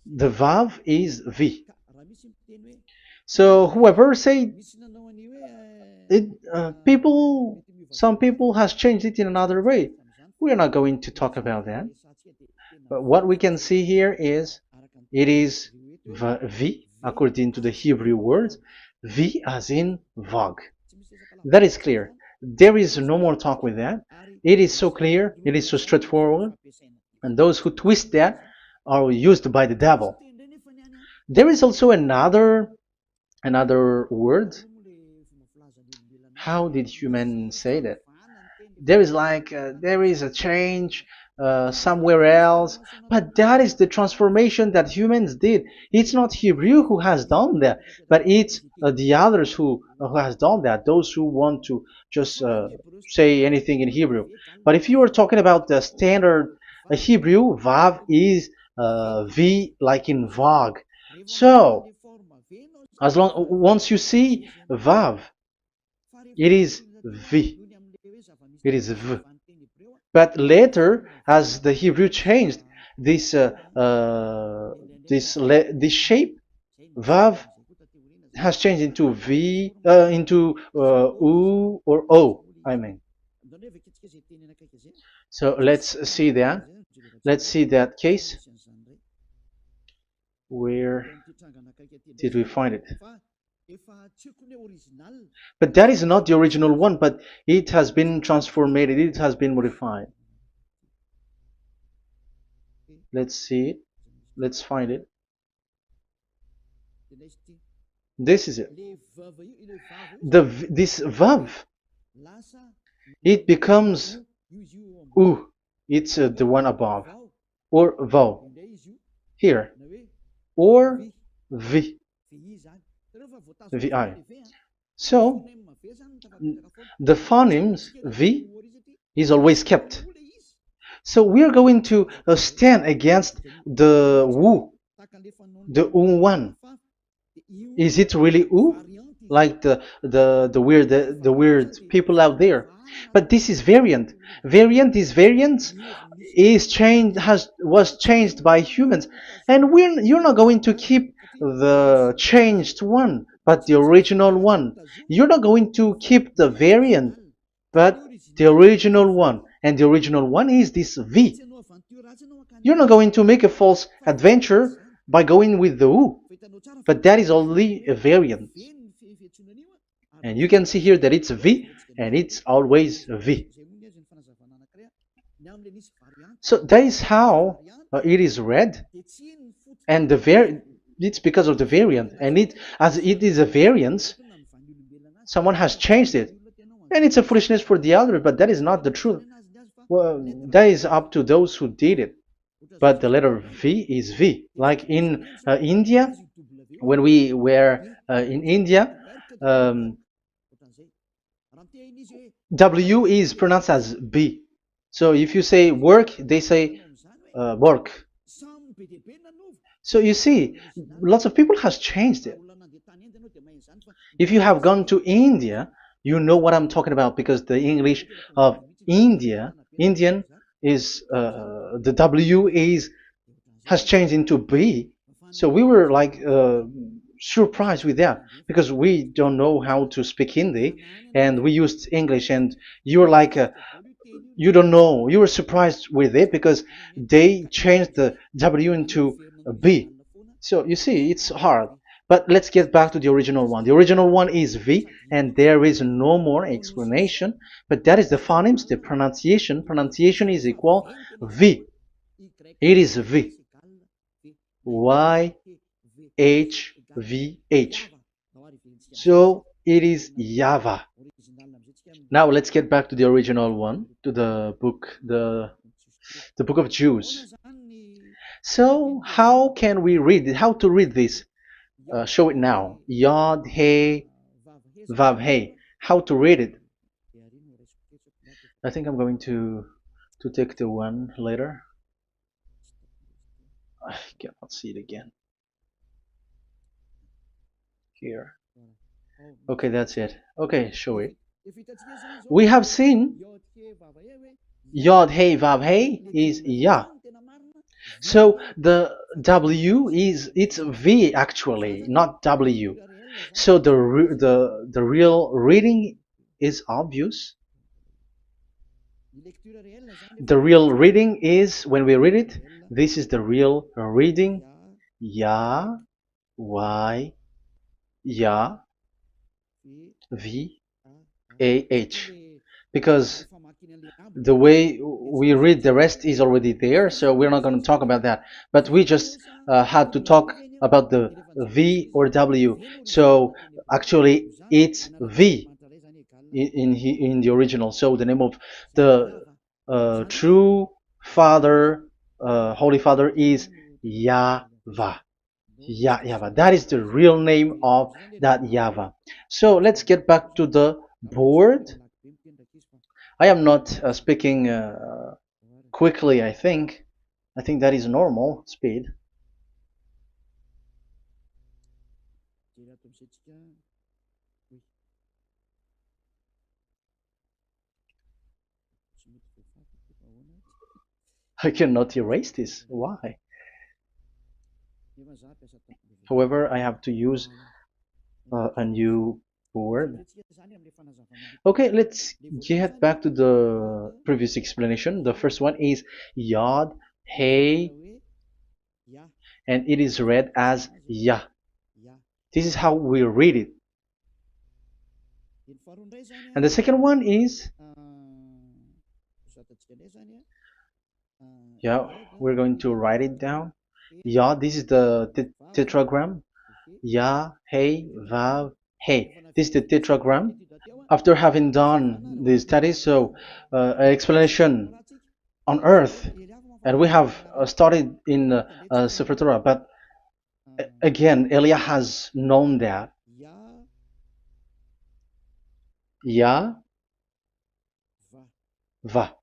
The Vav is V. So whoever say it, some people has changed it in another way. We are not going to talk about that. But what we can see here is it is V according to the Hebrew word, V as in Vag. That is clear. There is no more talk with that. It is so clear. It is so straightforward. And those who twist that are used by the devil. There is also another word. How did human say that? There is there is a change somewhere else, but that is the transformation that humans did. It's not Hebrew who has done that, but it's the others who has done that. Those who want to just say anything in Hebrew. But if you are talking about the standard Hebrew, Vav is V like in Vag. So as long once you see Vav, it is V. It is V. But later, as the Hebrew changed, this this shape, Vav, has changed into V, into U or O. I mean. So let's see that. Let's see that case. Where did we find it? But that is not the original one, but it has been transformed, it has been modified. Let's see it. Let's find it. This is it. This vav, it becomes u. It's the one above, or vau here, or v. VI. So the phonemes V is always kept. So we are going to stand against the wu, the u1. Is it really u? Like the weird people out there. But this is variant. Variance is changed was changed by humans, and you're not going to keep the changed one, but the original one. You're not going to keep the variant, but the original one, and the original one is this V. You're not going to make a false adventure by going with the U, but that is only a variant. And you can see here that it's V, and it's always V. So that is how it is read, and it's because of the variant, and as it is a variance, someone has changed it, and it's a foolishness for the other, but that is not the truth. Well, that is up to those who did it. But the letter V is V. Like in India, when we were in India, W is pronounced as B. So if you say work, they say work. So you see, lots of people has changed it. If you have gone to India, you know what I'm talking about, because the English of Indian is the W has changed into B. So we were like surprised with that, because we don't know how to speak Hindi, and we used English, and you were like you don't know, you were surprised with it because they changed the W into a B. So you see, it's hard. But let's get back to the original one. The original one is V, and there is no more explanation. But that is the phonemes, the pronunciation. Pronunciation is equal V. It is V. Y H V H. So it is YAHVAH. Now let's get back to the original one, to the book, the book of Jews. So how can we read it? How to read this? Show it now. Yod He Vav He. How to read it? I think I'm going to take the one later. I cannot see it again. Here. Okay, that's it. Okay, show it. We have seen Yod He Vav He is Yah. So the W is it's V actually, not W. So the real reading is obvious. The real reading is when we read it. This is the real reading. Ya, Y, Ya, V, A, H. Because the way we read the rest is already there, so we're not going to talk about that. But we just had to talk about the V or W. So actually, it's V in the original. So the name of the true Father, Holy Father, is YAHVAH. YAHVAH. That is the real name of that YAHVAH. So let's get back to the board. I am not speaking quickly, I think. I think that is normal speed. I cannot erase this. Why? However, I have to use a new board. Okay, let's get back to the previous explanation. The first one is Yod, Hey, and it is read as Yah. This is how we read it. And the second one is, yeah, we're going to write it down. Yah, this is the tetragram. Yah, Hey, Vav, Hey. This is the tetragram. After having done the studies, so an explanation on earth, and we have started in Sefer Torah, but again, Elia has known that. Yah, Va.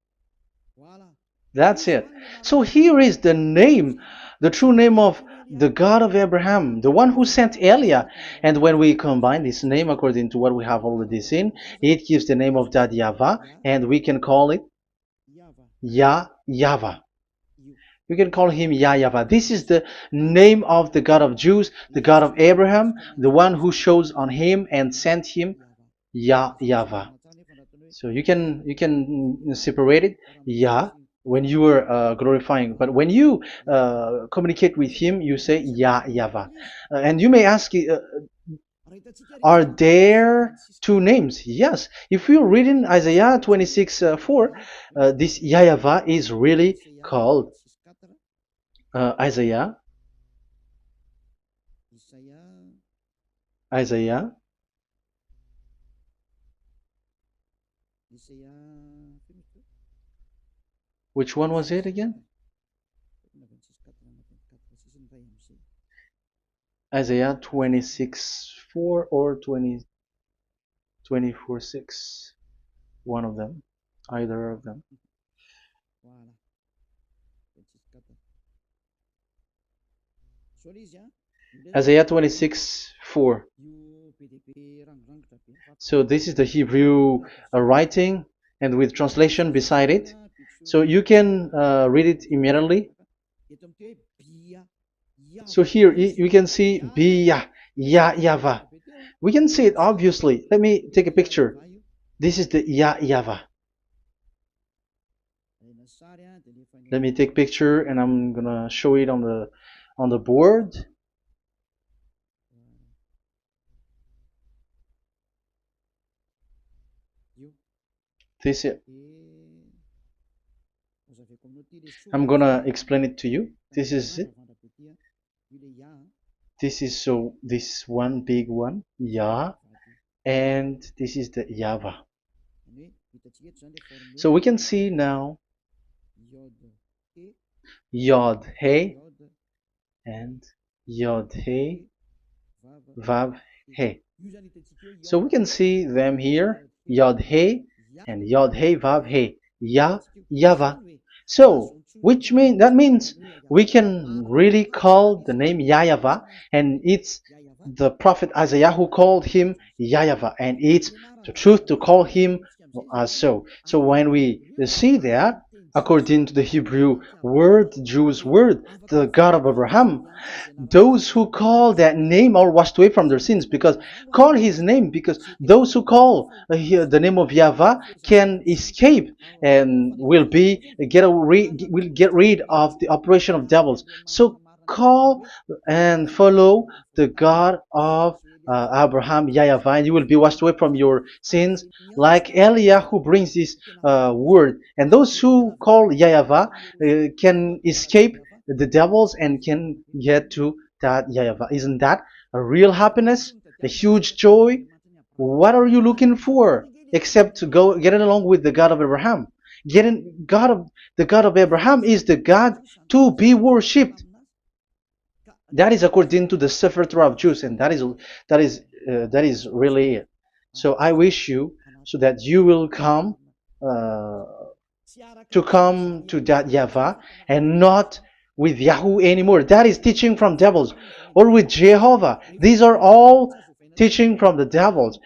That's it. So here is the name, the true name of the God of Abraham, the one who sent Elia. And when we combine this name according to what we have already seen, it gives the name of that YAHVAH, and we can call it YAHVAH. We can call him YAHVAH. This is the name of the God of Jews, the God of Abraham, the one who shows on him and sent him, YAHVAH. So you can separate it, Yah, when you are glorifying, but when you communicate with him, you say YAHVAH. And you may ask, are there two names? Yes. If we read in Isaiah 26:4, this YAHVAH is really called Isaiah 26. Which one was it again? Isaiah 26:4 or 24:6. One of them. Either of them. Isaiah 26:4. So this is the Hebrew writing, and with translation beside it. So you can read it immediately. So here you can see Biyah, YAHVAH. We can see it obviously. Let me take a picture. This is the YAHVAH. Let me take a picture, and I'm gonna show it on the board. This is it. I'm gonna explain it to you. This is it. This is this one big one, Yah, and this is the YAHVAH. So we can see now Yod He and Yod He Vav He. So we can see them here, Yod He and Yod He Vav He, YAHVAH. So that means we can really call the name YAHVAH, and it's the prophet Isaiah who called him YAHVAH, and it's the truth to call him as so. So when we see that, according to the Hebrew word, the Jewish word, the God of Abraham. Those who call that name are washed away from their sins, because call his name, because those who call the name of Yahweh can escape and will get rid of the operation of devils. So call and follow the God of Abraham, Yahweh, and you will be washed away from your sins, like Eliah who brings this word. And those who call Yahweh can escape the devils and can get to that Yahweh. Isn't that a real happiness, a huge joy? What are you looking for except to go getting along with the God of Abraham? The God of Abraham is the God to be worshipped. That is according to the Sefer Torah of Jews, and that is really it. So I wish you so that you will uh, come to that Yahweh and not with Yahoo anymore. That is teaching from devils, or with Jehovah. These are all teaching from the devils.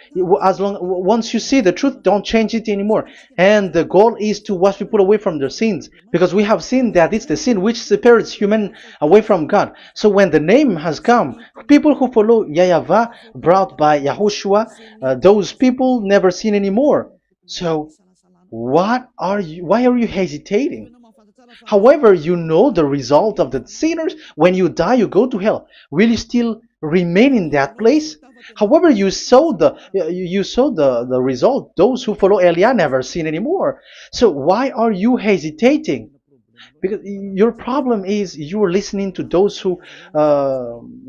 As long once you see the truth, don't change it anymore. And the goal is to wash people away from their sins, because we have seen that it's the sin which separates human away from God. So when the name has come, people who follow Yahweh brought by Yahushua, those people never sin anymore. So why are you hesitating? However, you know the result of the sinners. When you die, you go to hell. Will you still remain in that place? However, you saw the result. Those who follow Eliah never sin anymore. So why are you hesitating? Because your problem is you are listening to those who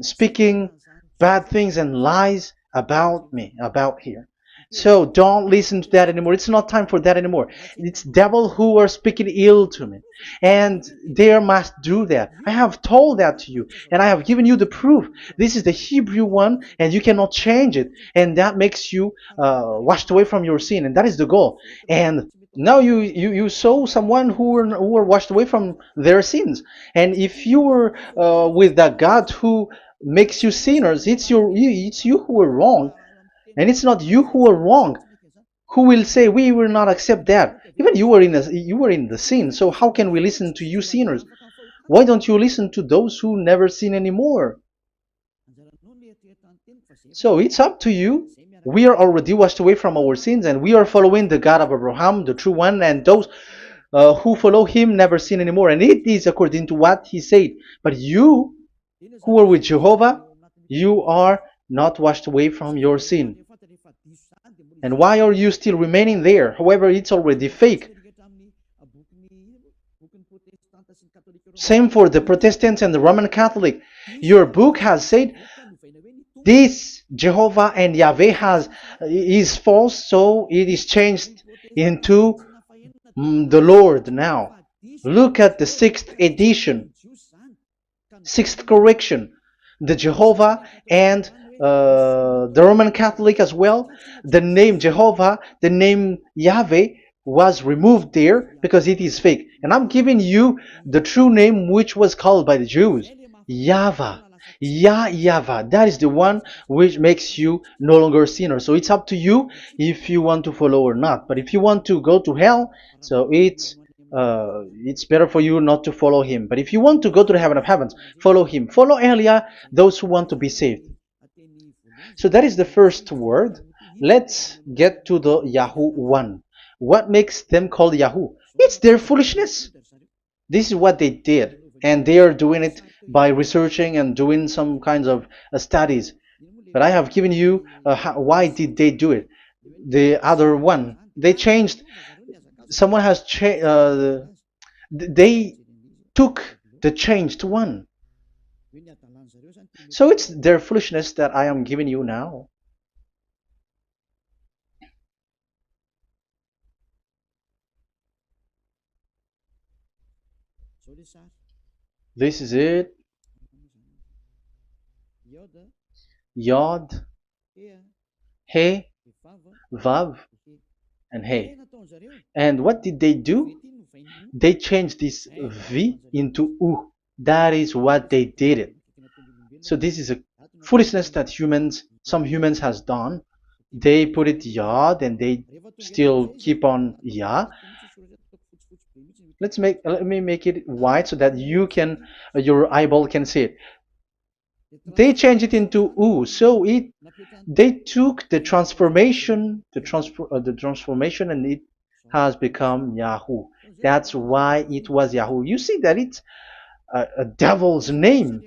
speaking bad things and lies about me, about here. So don't listen to that anymore. It's not time for that anymore. It's devil who are speaking ill to me, and they must do that. I have told that to you, and I have given you the proof. This is the Hebrew one, and you cannot change it, and that makes you washed away from your sin, and that is the goal. And now you saw someone who were washed away from their sins, and if you were with that God who makes you sinners, it's you who are wrong, and it's not you who are wrong. Who will say we will not accept that? Even you were in the sin, so how can we listen to you sinners? Why don't you listen to those who never sin anymore? So it's up to you. We are already washed away from our sins, and we are following the God of Abraham, the true one, and those who follow him never sin anymore. And it is according to what he said. But you who are with Jehovah, you are not washed away from your sin. And why are you still remaining there? However, it's already fake. Same for the Protestants and the Roman Catholic. Your book has said this Jehovah and Yahweh is false, so it is changed into the Lord now. Look at the 6th edition, 6th correction. The Jehovah and the Roman Catholic as well. The name Jehovah, the name Yahweh was removed there because it is fake. And I'm giving you the true name which was called by the Jews, YAHVAH. YAHVAH. That is the one which makes you no longer a sinner. So it's up to you if you want to follow or not. But if you want to go to hell, so it's better for you not to follow him. But if you want to go to the heaven of heavens, follow him. Follow Eliah, those who want to be saved. So that is the first word. Let's get to the Yahoo one. What makes them called Yahoo? It's their foolishness. This is what they did, and they are doing it by researching and doing some kinds of studies. But I have given you why did they do it. The other one, they changed. Someone has changed. They took the changed one. So it's their foolishness that I am giving you now. This is it. Yod, He, Vav, and He. And what did they do? They changed this V into U. That is what they did it. So this is a foolishness that some humans has done. They put it Yod and they still keep on Yah. Let me make it white so that you can your eyeball can see it. They changed it into U, so it they took the transformation, and it has become Yahoo. That's why it was Yahoo. You see that it's a devil's name.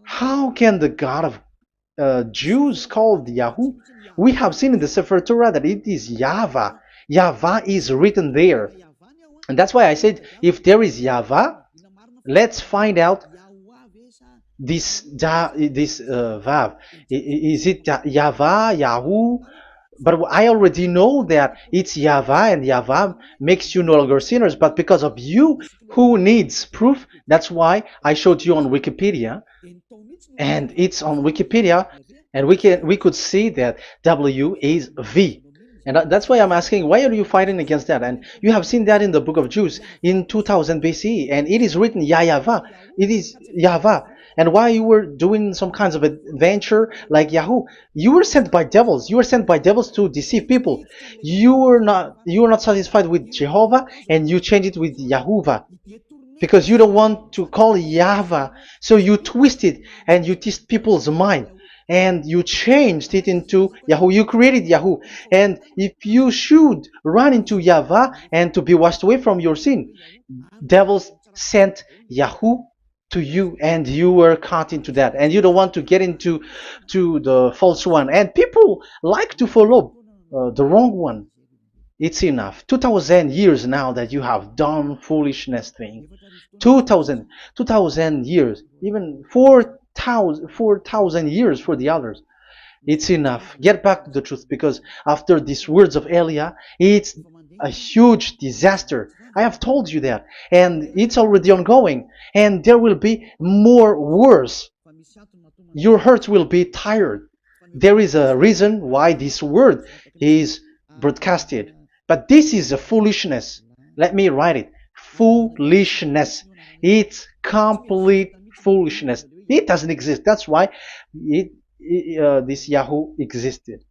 How can the God of Jews called Yahoo? We have seen in the Sefer Torah that it is Yahvah. Yahvah is written there. And that's why I said, if there is Yahvah, let's find out this Vav. Is it Yahvah, Yahoo? But I already know that it's Yahvah, and Yahvah makes you no longer sinners. But because of you, who needs proof, that's why I showed you on Wikipedia, and it's on Wikipedia, and we could see that W is V. And that's why I'm asking, why are you fighting against that? And you have seen that in the book of Jude in 2000 BCE, and it is written Yahvah. It is Yahvah. And why you were doing some kinds of adventure like Yahoo? You were sent by devils. You were sent by devils to deceive people. You were not satisfied with Jehovah, and you changed it with Yahuwah, because you don't want to call Yahvah. So you twist it and you twist people's mind, and you changed it into Yahoo. You created Yahoo. And if you should run into Yahvah and to be washed away from your sin, devils sent Yahoo to you, and you were caught into that, and you don't want to get into the false one. And people like to follow the wrong one. It's enough. 2000 years now that you have done foolishness thing. 2000 years, even 4,000 years for the others. It's enough. Get back to the truth, because after these words of Elia, it's a huge disaster. I have told you that, and it's already ongoing, and there will be more worse. Your heart will be tired. There is a reason why this word is broadcasted. But this is a foolishness. Let me write it. Foolishness. It's complete foolishness. It doesn't exist. That's why this Yahoo existed.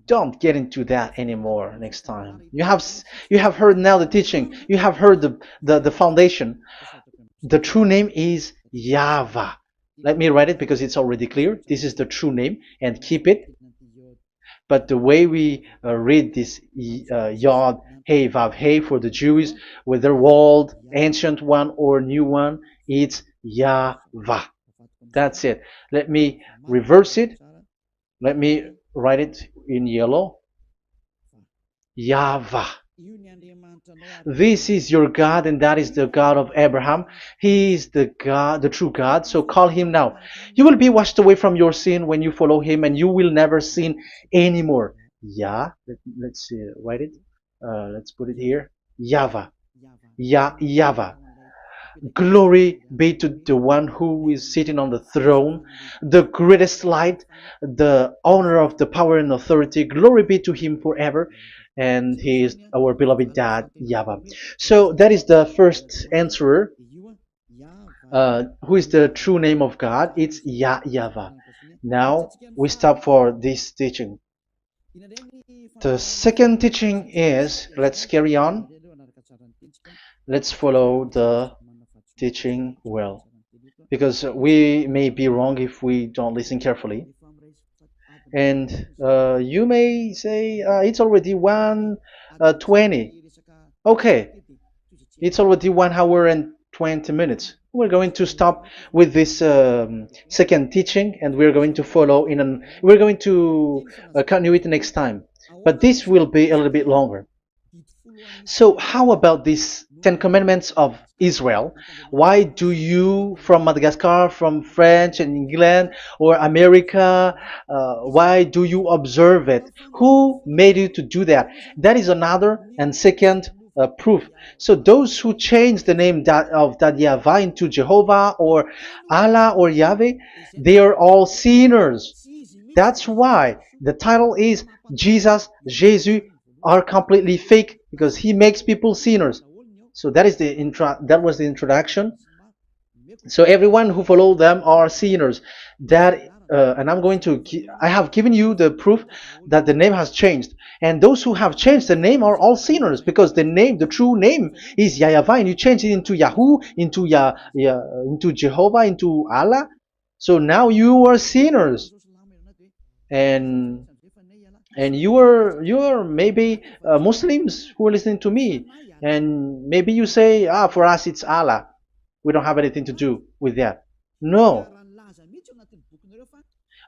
Don't get into that anymore next time. You have heard now the teaching. You have heard the foundation. The true name is Yahvah. Let me write it because it's already clear. This is the true name, and keep it. But the way we read this Yod, Hey, Vav, Hey for the Jews, whether old, ancient one or new one, it's Yahvah. That's it. Let me reverse it. Let me write it in yellow. Yahvah. This is your God, and that is the God of Abraham. He is the God, the true God. So call him now. You will be washed away from your sin when you follow him, and you will never sin anymore. Let's see, write it. Let's put it here. Yahvah. Yahvah. Glory be to the one who is sitting on the throne, the greatest light, the owner of the power and authority. Glory be to him forever. And he is our beloved dad, Yahvah. So that is the first answer. Who is the true name of God? It's Yahvah. Now we stop for this teaching. The second teaching is, let's carry on. Let's follow the teaching well, because we may be wrong if we don't listen carefully. And you may say it's already 1:20. Okay, it's already 1 hour and 20 minutes. We're going to stop with this second teaching, and we're going to follow we're going to continue it next time. But this will be a little bit longer. So how about these 10 commandments of Israel? Why do you from Madagascar, from France and England or America, why do you observe it? Who made you to do that? That is another and second proof. So those who change the name of that Yahvah into Jehovah or Allah or Yahweh, they are all sinners. That's why the title is Jesus are completely fake, because he makes people sinners. So that is that was the introduction. So everyone who follow them are sinners. That and I have given you the proof that the name has changed. And those who have changed the name are all sinners, because the true name is YAHVAH, and you change it into Yahoo, into Jehovah, into Allah. So now you are sinners, and you are maybe Muslims who are listening to me, and maybe you say, for us it's Allah. We don't have anything to do with that. No.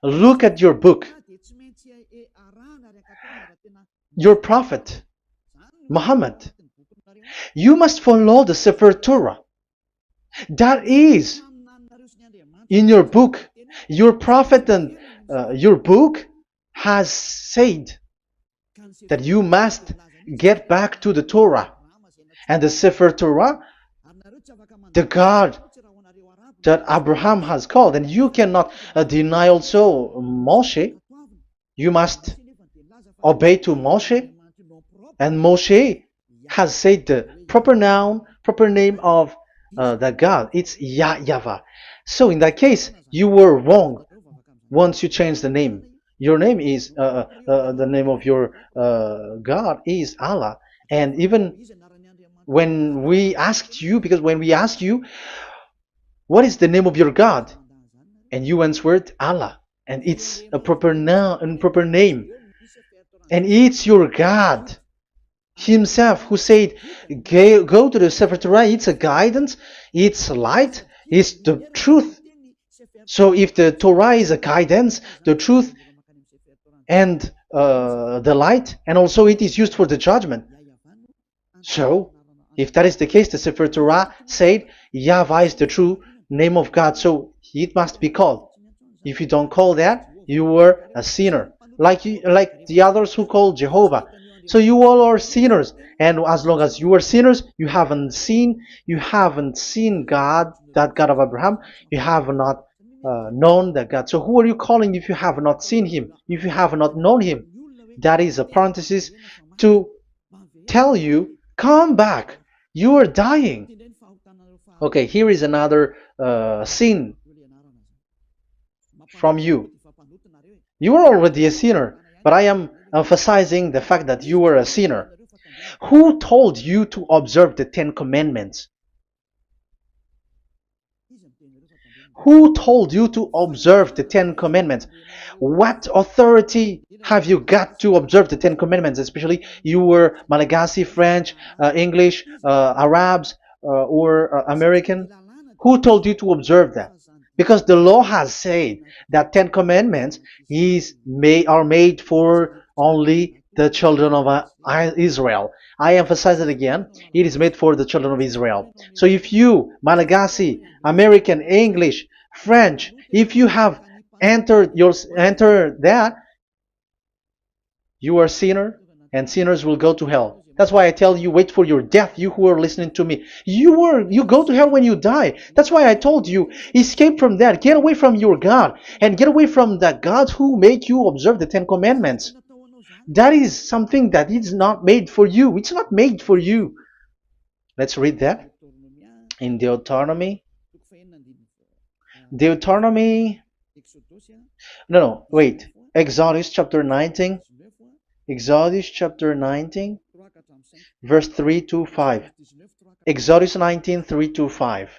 Look at your book. Your prophet, Muhammad. You must follow the Sefer Torah. That is in your book. Your prophet and your book has said that you must get back to the Torah. And the Sefer Torah, the God that Abraham has called. And you cannot deny also Moshe. You must obey to Moshe. And Moshe has said the proper name of the God. It's YAHVAH. So in that case, you were wrong once you change the name. Your name is, the name of your God is Allah. And even when we asked you, because when we asked you, what is the name of your God? And you answered Allah. And it's a proper name. And it's your God Himself who said, go to the Sefer Torah. It's a guidance, it's light, it's the truth. So if the Torah is a guidance, the truth, and the light, and also it is used for the judgment. So if that is the case, the Sefer Torah said YAHVAH is the true name of God, so it must be called. If you don't call that, you were a sinner, like the others who call Jehovah. So you all are sinners, and as long as you are sinners, you haven't seen God, that God of Abraham. You have not known that God. So who are you calling if you have not seen Him, if you have not known Him? That is a parenthesis to tell you, come back, you are dying. Okay, here is another sin from you. You are already a sinner, but I am emphasizing the fact that you were a sinner. Who told you to observe the 10 Commandments? Who told you to observe the 10 Commandments? What authority have you got to observe the 10 Commandments? Especially you were Malagasy, French, English, Arabs, or American. Who told you to observe that? Because the law has said that 10 Commandments are made for only the children of Israel. I emphasize it again. It is made for the children of Israel. So if you, Malagasy, American, English, French, if you have entered that, you are a sinner, and sinners will go to hell. That's why I tell you, wait for your death, you who are listening to me. You go to hell when you die. That's why I told you, escape from that. Get away from your God, and get away from the God who made you observe the 10 Commandments. That is something that is not made for you. It's not made for you. Let's read that in Deuteronomy. Exodus chapter 19. Exodus chapter 19, verse 3 to 5. Exodus 19, 3 to 5.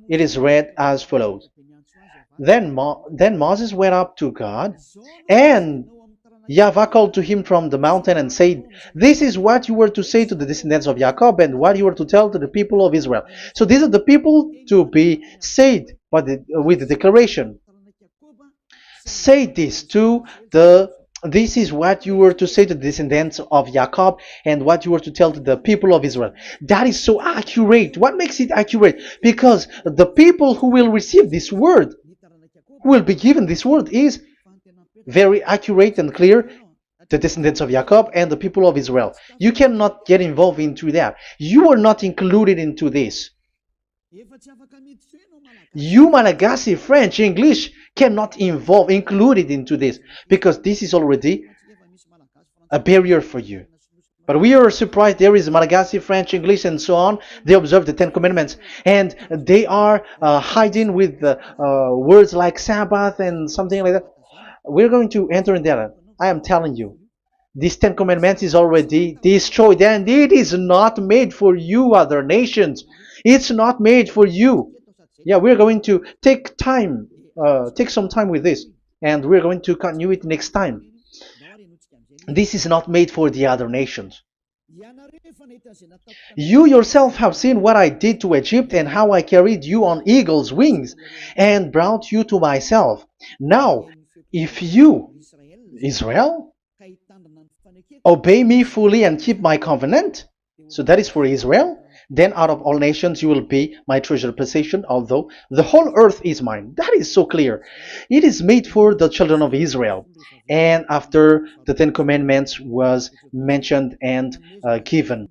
It is read as follows. Then Moses went up to God, and YAHVAH called to him from the mountain and said, this is what you were to say to the descendants of Jacob, and what you were to tell to the people of Israel. So these are the people to be saved with the declaration. Say this this is what you were to say to the descendants of Jacob, and what you were to tell to the people of Israel. That is so accurate. What makes it accurate? Because the people who will receive this word, who will be given this word, is very accurate and clear. The descendants of Jacob and the people of Israel. You cannot get involved into that. You are not included into this. You, Malagasy, French, English, cannot included into this, because this is already a barrier for you. But we are surprised there is Malagasy, French, English, and so on. They observe the Ten Commandments, and they are hiding with words like Sabbath and something like that. We're going to enter in there. I am telling you, this Ten Commandments is already destroyed, and it is not made for you, other nations. It's not made for you. Yeah, we're going to take some time with this, and we're going to continue it next time. This is not made for the other nations. You yourself have seen what I did to Egypt and how I carried you on eagle's wings and brought you to myself. Now, if you, Israel, obey me fully and keep my covenant, so that is for Israel, then out of all nations you will be my treasured possession, although the whole earth is mine. That is so clear. It is made for the children of Israel. And after the Ten Commandments was mentioned and given.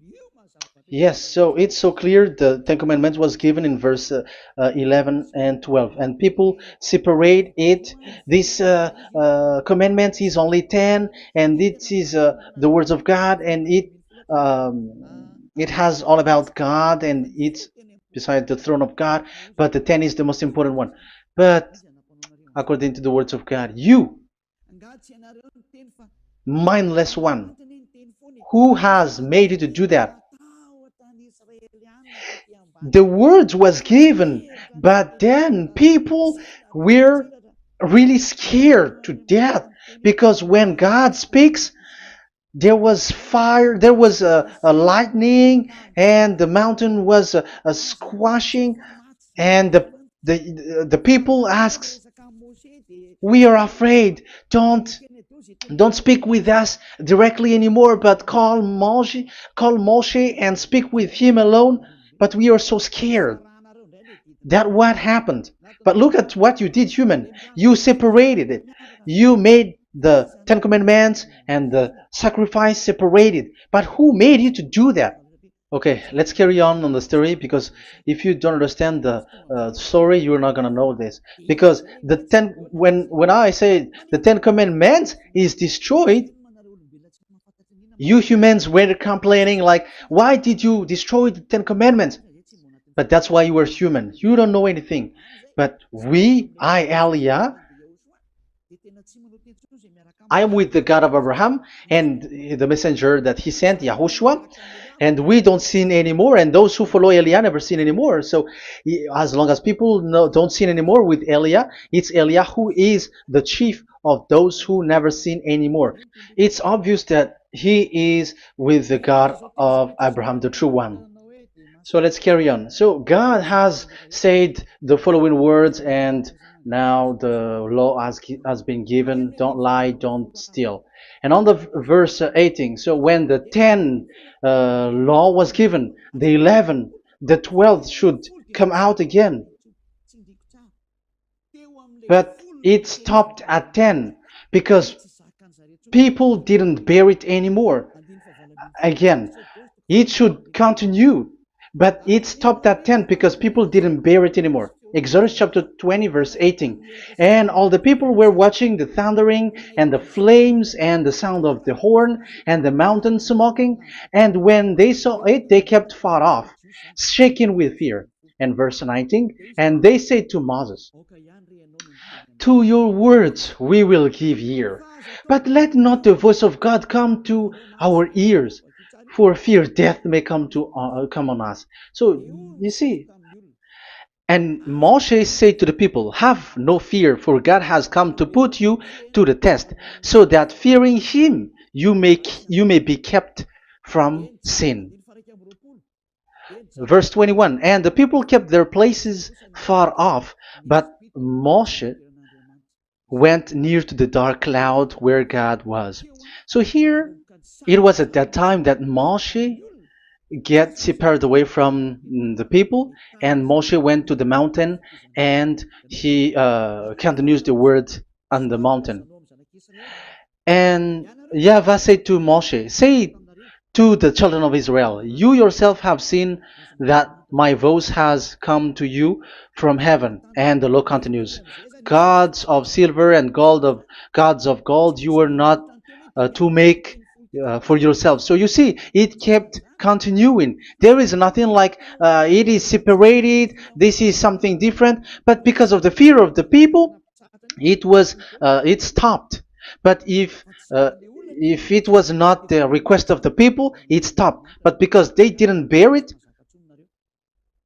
Yes, so it's so clear. The Ten Commandments was given in verse 11 and 12, and people separate it. This commandment is only 10, and it is the words of God, and it has all about God, and it's beside the throne of God. But the 10 is the most important one. But according to the words of God, you, mindless one, who has made you to do that? The words was given, but then people were really scared to death, because when God speaks, there was fire, there was a lightning, and the mountain was a squashing, and the people asks, we are afraid. Don't speak with us directly anymore, but call Moshe and speak with him alone. But we are so scared. That what happened. But look at what you did, human. You separated it. You made the Ten Commandments and the sacrifice separated. But who made you to do that? Okay, let's carry on the story, because if you don't understand the story, you're not gonna know this. Because when I say the Ten Commandments is destroyed, you humans were complaining like, why did you destroy the Ten Commandments? But that's why you were human. You don't know anything. But Elia, I am with the God of Abraham and the messenger that he sent, YAHOSHUAH, and we don't sin anymore, and those who follow Elia never sin anymore. So as long as people don't sin anymore with Elia, it's Elia who is the chief of those who never sin anymore. It's obvious that he is with the God of Abraham, the true one. So let's carry on. So God has said the following words, and now the law has been given. Don't lie, don't steal. And on the verse 18, so when the 10 law was given, the 11, the 12 should come out again. But it stopped at 10 because people didn't bear it anymore. Again, it should continue, but it stopped at 10 because people didn't bear it anymore. Exodus chapter 20 verse 18. And all the people were watching the thundering and the flames and the sound of the horn and the mountain smoking. And when they saw it, they kept far off, shaking with fear. And verse 19. And they said to Moses, to your words we will give ear, but let not the voice of God come to our ears, for fear death may come on us. So you see, and Moshe said to the people, have no fear, for God has come to put you to the test, so that fearing him you may be kept from sin. Verse 21, and the people kept their places far off, but Moshe went near to the dark cloud where God was. So here, it was at that time that Moshe get separated away from the people, and Moshe went to the mountain, and he continues the word on the mountain. And YAHVAH said to Moshe, say to the children of Israel, you yourself have seen that my voice has come to you from heaven. And the law continues, gods of silver and gods of gold you were not to make for yourself. So you see, it kept continuing. There is nothing like it is separated. This is something different. But because of the fear of the people, it stopped. But if it was not the request of the people, it stopped. But because they didn't bear it,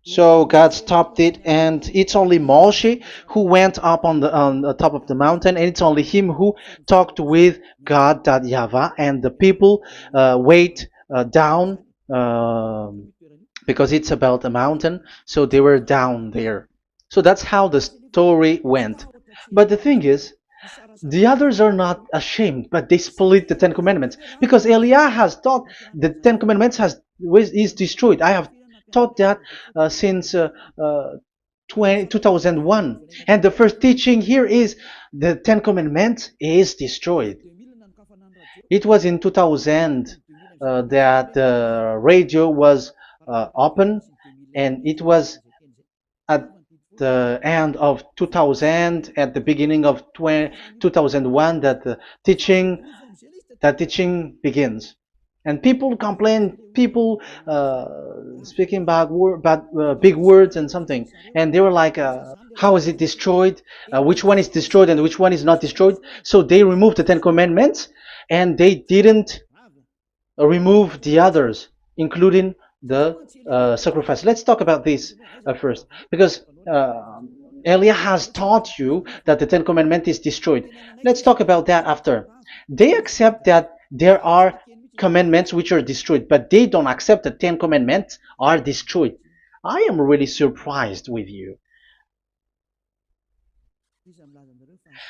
so God stopped it, and it's only Moshe who went up on the top of the mountain, and it's only him who talked with God, that YAHVAH, and the people wait down, because it's about a mountain, so they were down there. So that's how the story went. But the thing is, the others are not ashamed, but they split the Ten Commandments, because Eliah has taught the Ten Commandments is destroyed. I have taught that since 2001, and the first teaching here is the Ten Commandments is destroyed. It was in 2000 that the radio was open, and it was at the end of 2000, at the beginning of 2001, that the teaching begins. And people complain, people speaking bad big words and something, and they were like, how is it destroyed, which one is destroyed and which one is not destroyed. So they removed the Ten Commandments, and they didn't remove the others, including the sacrifice. Let's talk about this first, because Elia has taught you that the Ten Commandments is destroyed. Let's talk about that after. They accept that there are commandments which are destroyed, but they don't accept that 10 commandments are destroyed. I am really surprised with you.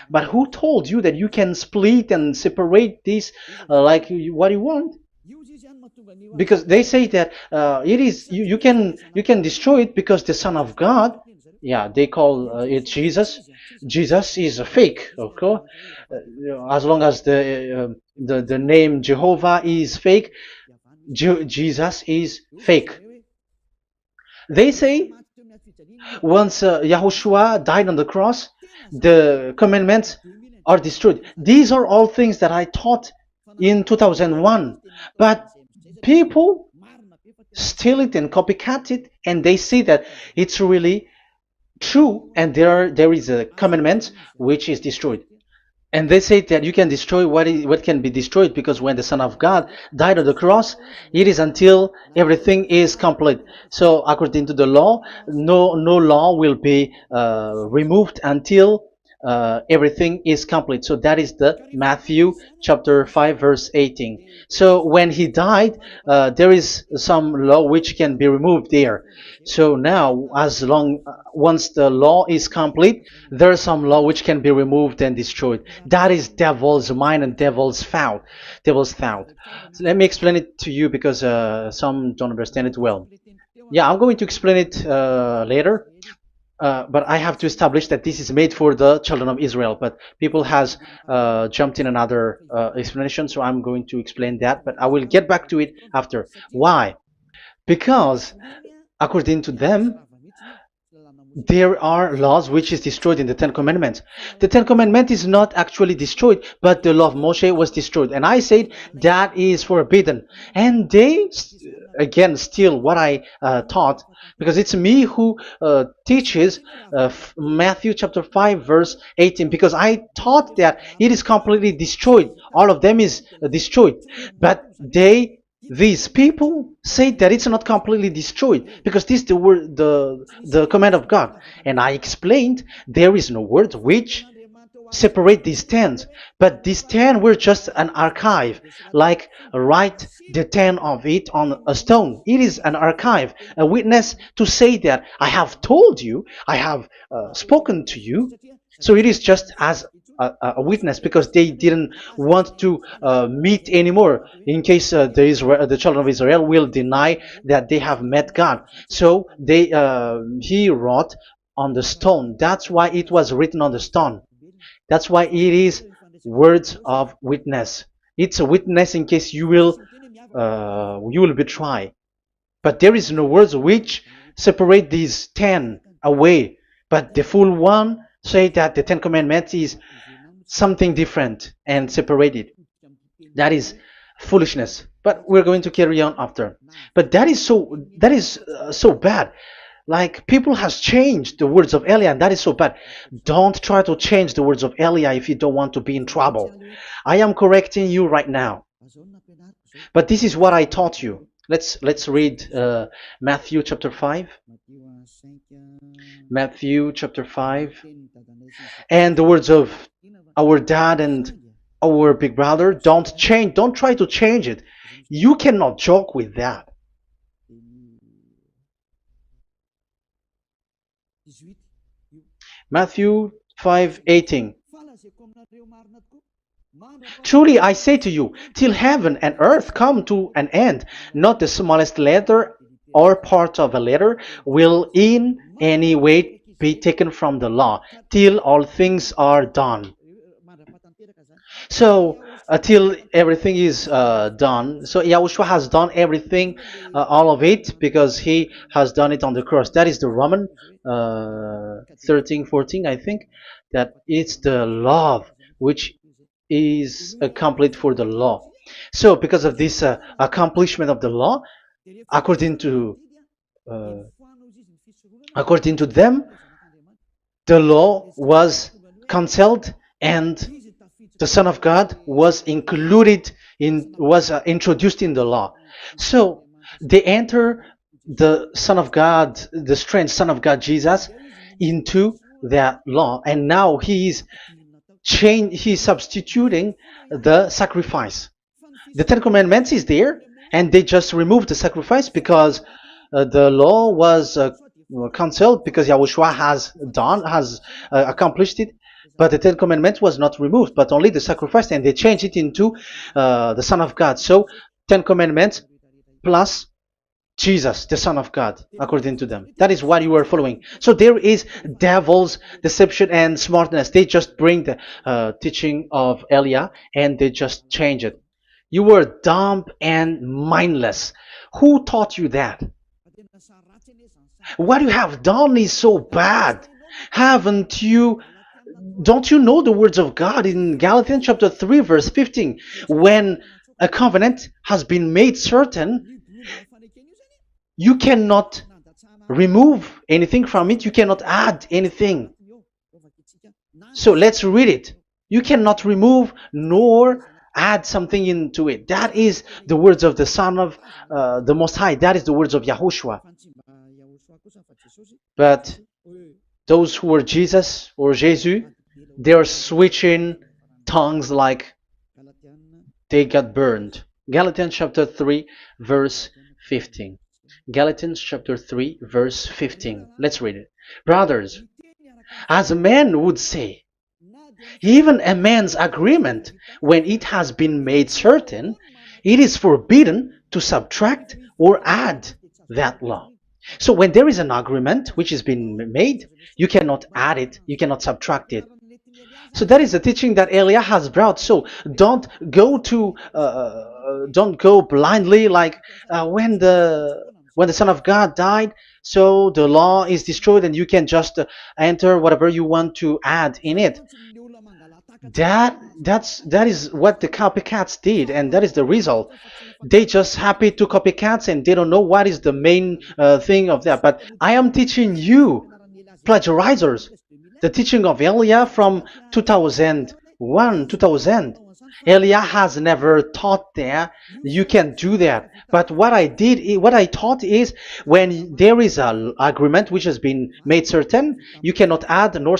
But who told you that you can split and separate this like what you want? Because they say that it is you can destroy it because the Son of God, yeah, they call it Jesus. Jesus is a fake, of course. As long as the name Jehovah is fake, Jesus is fake. They say once Yahushua died on the cross, the commandments are destroyed. These are all things that I taught in 2001, but people steal it and copycat it, and they see that it's really true, and there is a commandment which is destroyed. And they say that you can destroy what can be destroyed, because when the Son of God died on the cross, it is until everything is complete. So according to the law, no law will be removed until everything is complete. So that is the Matthew chapter 5 verse 18. So when he died, there is some law which can be removed there. So now, once the law is complete, there is some law which can be removed and destroyed. That is devil's mind and devil's thought. Devil's thought. So let me explain it to you, because some don't understand it well. Yeah, I'm going to explain it later. But I have to establish that this is made for the children of Israel. But people has jumped in another explanation, so I'm going to explain that. But I will get back to it after. Why? Because according to them, there are laws which is destroyed in the Ten Commandments. The Ten Commandment is not actually destroyed, but the law of Moshe was destroyed. And I said that is forbidden. And they, again, steal what I taught, because it's me who teaches Matthew chapter 5 verse 18, because I taught that it is completely destroyed. All of them is destroyed. But these people say that it's not completely destroyed, because this is the word, the command of God. And I explained there is no word which separate these 10, but these 10 were just an archive, like write the 10 of it on a stone. It is an archive, a witness to say that I have told you, I have spoken to you. So it is just as a witness, because they didn't want to meet anymore, in case the children of Israel will deny that they have met God. So he wrote on the stone. That's why it was written on the stone. That's why it is words of witness. It's a witness in case you will betray. But there is no words which separate these 10 away. But the full one say that the 10 commandments is something different and separated. That is foolishness. But we're going to carry on after. But that is so bad. Like people has changed the words of Elia, and that is so bad. Don't try to change the words of Elia if you don't want to be in trouble. I am correcting you right now. But this is what I taught you. Let's read Matthew chapter 5. Matthew chapter 5. And the words of our dad and our big brother, don't try to change it. You cannot joke with that. Matthew 5:18. Truly I say to you, till heaven and earth come to an end, not the smallest letter or part of a letter will in any way be taken from the law, till all things are done. So until everything is done, so Yahushua has done everything, all of it, because he has done it on the cross. That is the Roman 13, 14, I think, that it's the love which is complete for the law. So because of this accomplishment of the law, according to uh, according to them, the law was cancelled and the Son of God was included in was introduced in the law. So they enter the Son of God, the strange Son of God Jesus, into that law, and now he is he's substituting the sacrifice. The Ten Commandments is there, and they just removed the sacrifice because the law was cancelled because Yahushua has accomplished it. But the Ten Commandments was not removed, but only the sacrifice, and they changed it into the Son of God. So Ten Commandments plus Jesus, the Son of God, according to them. That is what you are following. So there is devil's deception and smartness. They just bring the teaching of Elia and they just change it. You were dumb and mindless. Who taught you that? What you have done is so bad. Haven't you? Don't you know the words of God in Galatians chapter 3, verse 15? When a covenant has been made certain, you cannot remove anything from it. You cannot add anything. So let's read it. You cannot remove nor add something into it. That is the words of the Son of the Most High. That is the words of Yahushua. But those who were Jesus or Jesus, they are switching tongues like they got burned. Galatians chapter 3, verse 15. Galatians chapter 3, verse 15. Let's read it. Brothers, as a man would say, even a man's agreement, when it has been made certain, it is forbidden to subtract or add that law. So when there is an agreement which has been made, you cannot add it, you cannot subtract it. So that is the teaching that Elia has brought. So don't go blindly like when the Son of God died. So the law is destroyed, and you can just enter whatever you want to add in it. That is what the copycats did, and that is the result. They just happy to copycats, and they don't know what is the main thing of that. But I am teaching you, plagiarizers, the teaching of Elia from 2001, 2000. Elia has never taught that you can do that. But what I taught is when there is an agreement which has been made certain, you cannot add or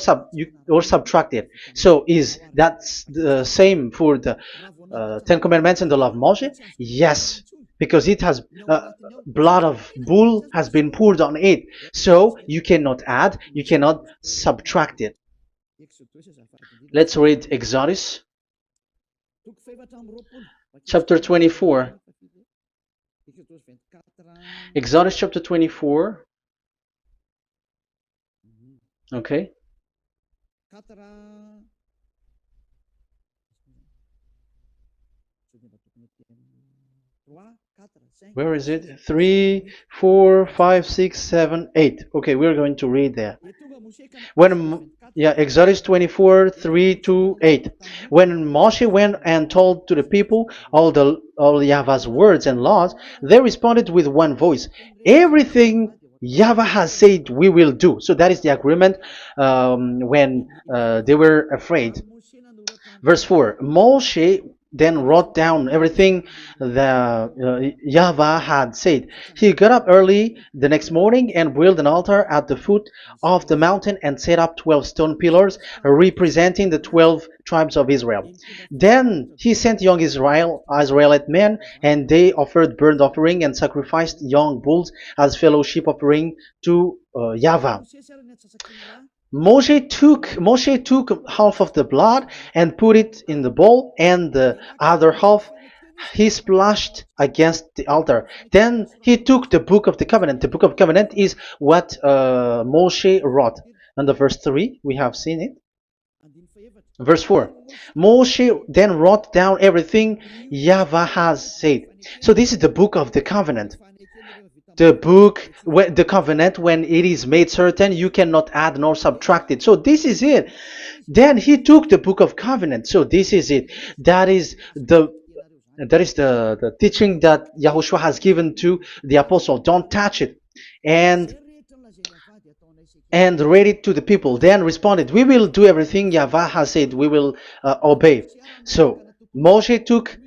subtract it. So is that the same for the Ten Commandments and the law of Moshe? Yes, because it has blood of bull has been poured on it. So you cannot add, you cannot subtract it. Let's read Exodus chapter 24. Exodus chapter 24. Okay. Where is it? 3, 4, 5, 6, 7, 8. Okay, we're going to read there. Yeah, Exodus 24, 3 to 8. When Moshe went and told to the people all Yahweh's words and laws, they responded with one voice. Everything Yahweh has said we will do. So that is the agreement when they were afraid. Verse 4, Moshe then wrote down everything that Yahweh had said. He got up early the next morning and built an altar at the foot of the mountain and set up 12 stone pillars representing the 12 tribes of Israel. Then he sent young Israelite men, and they offered burnt offering and sacrificed young bulls as fellowship offering to Yahweh. Moshe took half of the blood and put it in the bowl, and the other half he splashed against the altar. Then he took the book of the covenant. The book of covenant is what Moshe wrote. And the verse 3, we have seen it. Verse 4, Moshe then wrote down everything Yahweh has said. So this is the book of the covenant. The covenant, when it is made certain, you cannot add nor subtract it. So this is it. Then he took the book of covenant. So this is it. That is the teaching that Yahushua has given to the apostle. Don't touch it. And read it to the people. Then responded, we will do everything Yahweh has said. We will obey. So Moshe took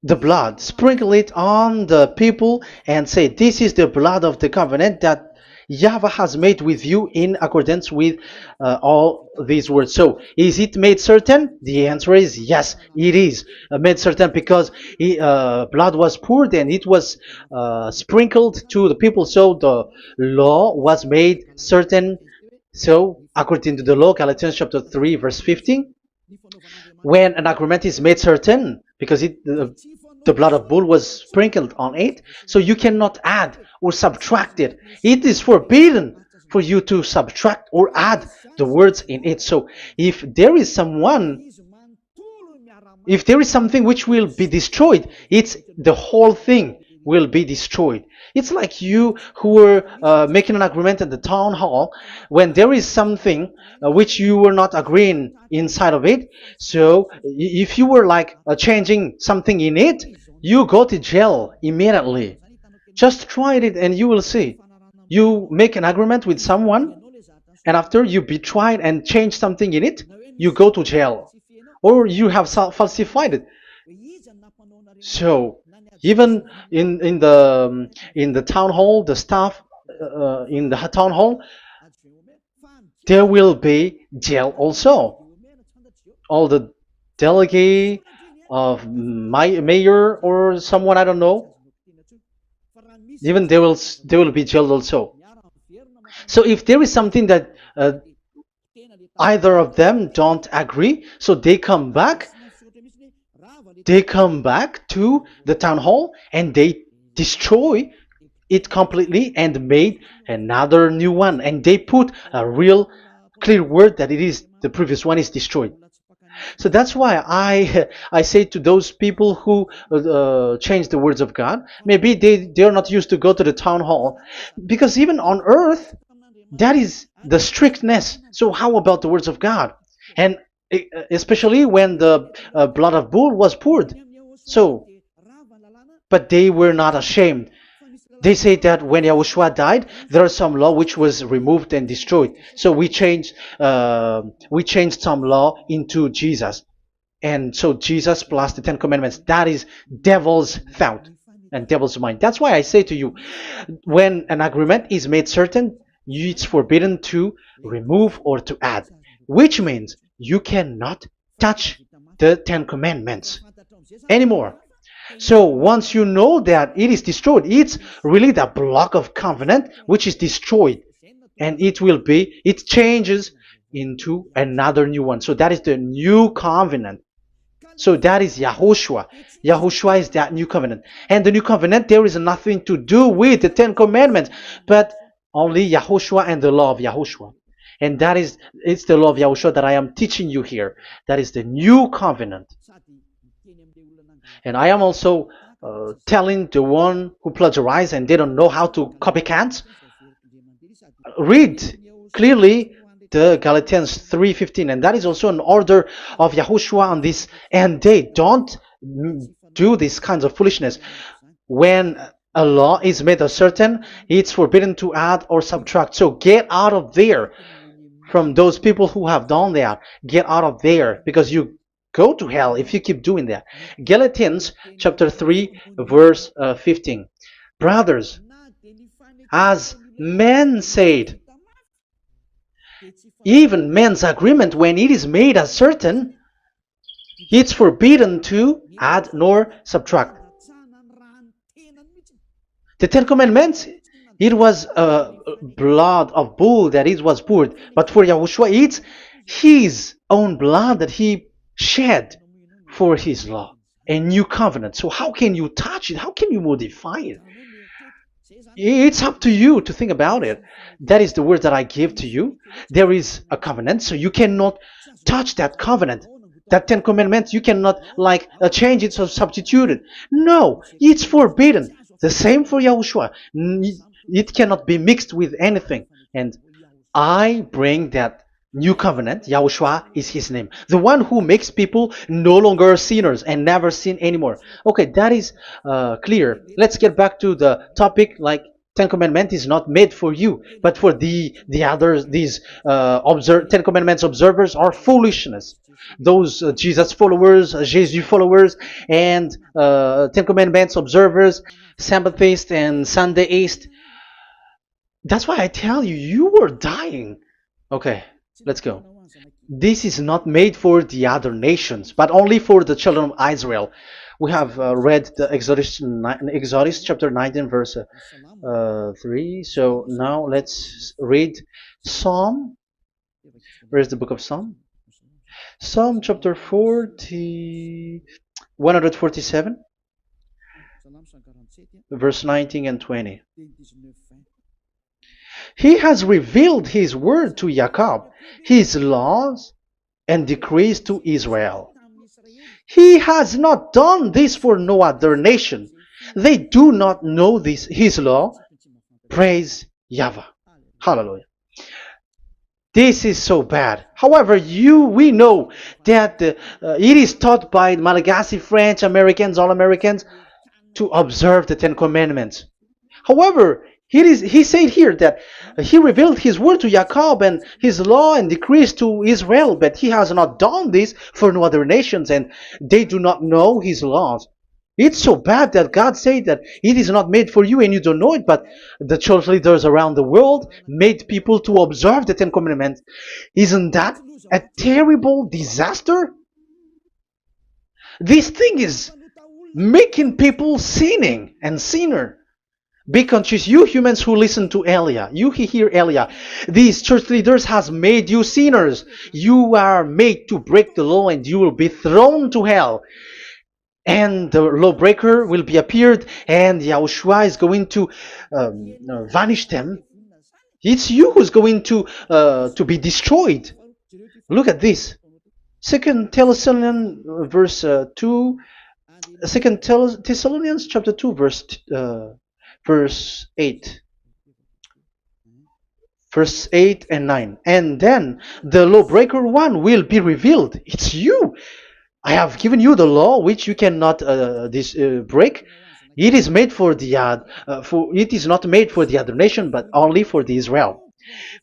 the blood, sprinkle it on the people, and say, this is the blood of the covenant that Yahweh has made with you in accordance with all these words. So, is it made certain? The answer is yes, it is made certain, because blood was poured and it was sprinkled to the people. So the law was made certain. So, according to the law, Galatians chapter 3, verse 15, when an agreement is made certain, because the blood of bull was sprinkled on it, so you cannot add or subtract it. It is forbidden for you to subtract or add the words in it. So if there is something which will be destroyed, it's the whole thing will be destroyed. It's like you who were making an agreement at the town hall, when there is something which you were not agreeing inside of it. So if you were like changing something in it, you go to jail immediately. Just try it and you will see. You make an agreement with someone, and after you betray and change something in it, you go to jail, or you have falsified it. So even in the town hall, the staff in the town hall, there will be jail also. All the delegate of mayor or someone, I don't know, even they will be jailed also. So if there is something that either of them don't agree, so they come back to the town hall and they destroy it completely and made another new one, and they put a real clear word that it is the previous one is destroyed. So that's why I say to those people who change the words of God, maybe they are not used to go to the town hall, because even on earth that is the strictness. So how about the words of God? And especially when the blood of bull was poured. So, but they were not ashamed. They say that when Yahushua died, there is some law which was removed and destroyed. So we changed some law into Jesus, and so Jesus plus the Ten Commandments. That is devil's thought and devil's mind. That's why I say to you, when an agreement is made certain, it's forbidden to remove or to add, which means you cannot touch the Ten Commandments anymore. So once you know that it is destroyed, it's really the block of covenant which is destroyed, and it changes into another new one. So that is the new covenant. So that is Yahushua. Yahushua is that new covenant. And the new covenant, there is nothing to do with the Ten Commandments, but only Yahushua and the law of Yahushua. And it's the law of Yahushua that I am teaching you here. That is the new covenant. And I am also telling the one who plagiarize and they don't know how to copycat, read clearly the Galatians 3:15, and that is also an order of Yahushua on this end day. Don't do these kinds of foolishness. When a law is made uncertain, it's forbidden to add or subtract. So get out of there from those people who have done that. Get out of there, because you go to hell if you keep doing that. Galatians chapter 3 verse 15. Brothers, as men said, even men's agreement, when it is made as certain, it's forbidden to add nor subtract. The Ten Commandments, it was blood of bull that it was poured, but for Yahushua, it's his own blood that he shed for his law, a new covenant. So how can you touch it? How can you modify it? It's up to you to think about it. That is the word that I give to you. There is a covenant, so you cannot touch that covenant. That Ten Commandments, you cannot change it or substitute it. No, it's forbidden. The same for Yahushua. It cannot be mixed with anything. And I bring that new covenant. Yahushua is his name. The one who makes people no longer sinners and never sin anymore. Okay, that is clear. Let's get back to the topic. Ten Commandments is not made for you, but for the others. These Ten Commandments observers are foolishness. Those Jesus followers, Jesus followers, and Ten Commandments observers, Sabbathists and Sundayist. That's why I tell you, you are dying. Okay, let's go. This is not made for the other nations, but only for the children of Israel. We have read the Exodus chapter 19 verse 3. So now let's read Psalm. Where's the book of Psalm? Psalm chapter 147, verse 19 and 20. He has revealed his word to Jacob, his laws and decrees to Israel. He has not done this for no other nation. They do not know his law. Praise YAHVAH. Hallelujah. This is so bad. However, we know that it is taught by Malagasy, French, Americans, all Americans, to observe the Ten Commandments. However, he said here that he revealed his word to Jacob and his law and decrees to Israel, but he has not done this for no other nations, and they do not know his laws. It's so bad that God said that it is not made for you and you don't know it, but the church leaders around the world made people to observe the Ten Commandments. Isn't that a terrible disaster? This thing is making people sinning and sinner. Be conscious, you humans who listen to Elia, you hear Elia, these church leaders has made you sinners. You are made to break the law and you will be thrown to hell. And the lawbreaker will be appeared and Yahushua is going to vanish them. It's you who's going to be destroyed. Look at this. 2 Thessalonians chapter 2 verse 8. Verse 8 and 9. And then the lawbreaker one will be revealed. It's you. I have given you the law which you cannot break. It is made for it is not made for the other nation, but only for the Israel,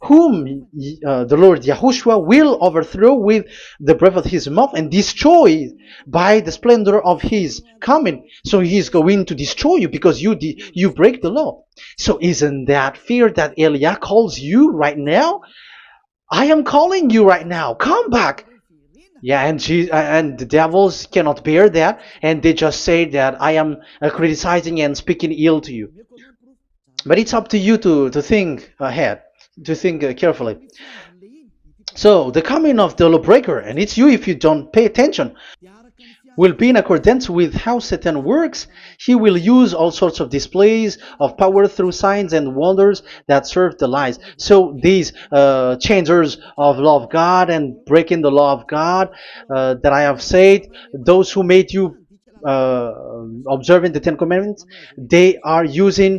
whom the Lord Yahushua will overthrow with the breath of his mouth and destroy by the splendor of his coming. So he is going to destroy you because you break the law. So isn't that fear that Elia calls you right now? I am calling you right now. Come back. Yeah, and the devils cannot bear that, and they just say that I am criticizing and speaking ill to you. But it's up to you to think ahead, to think carefully. So the coming of the lawbreaker, and it's you if you don't pay attention, will be in accordance with how Satan works. He will use all sorts of displays of power through signs and wonders that serve the lies. So these changers of law of God and breaking the law of God that I have said, those who made you uh, observing the Ten Commandments, they are using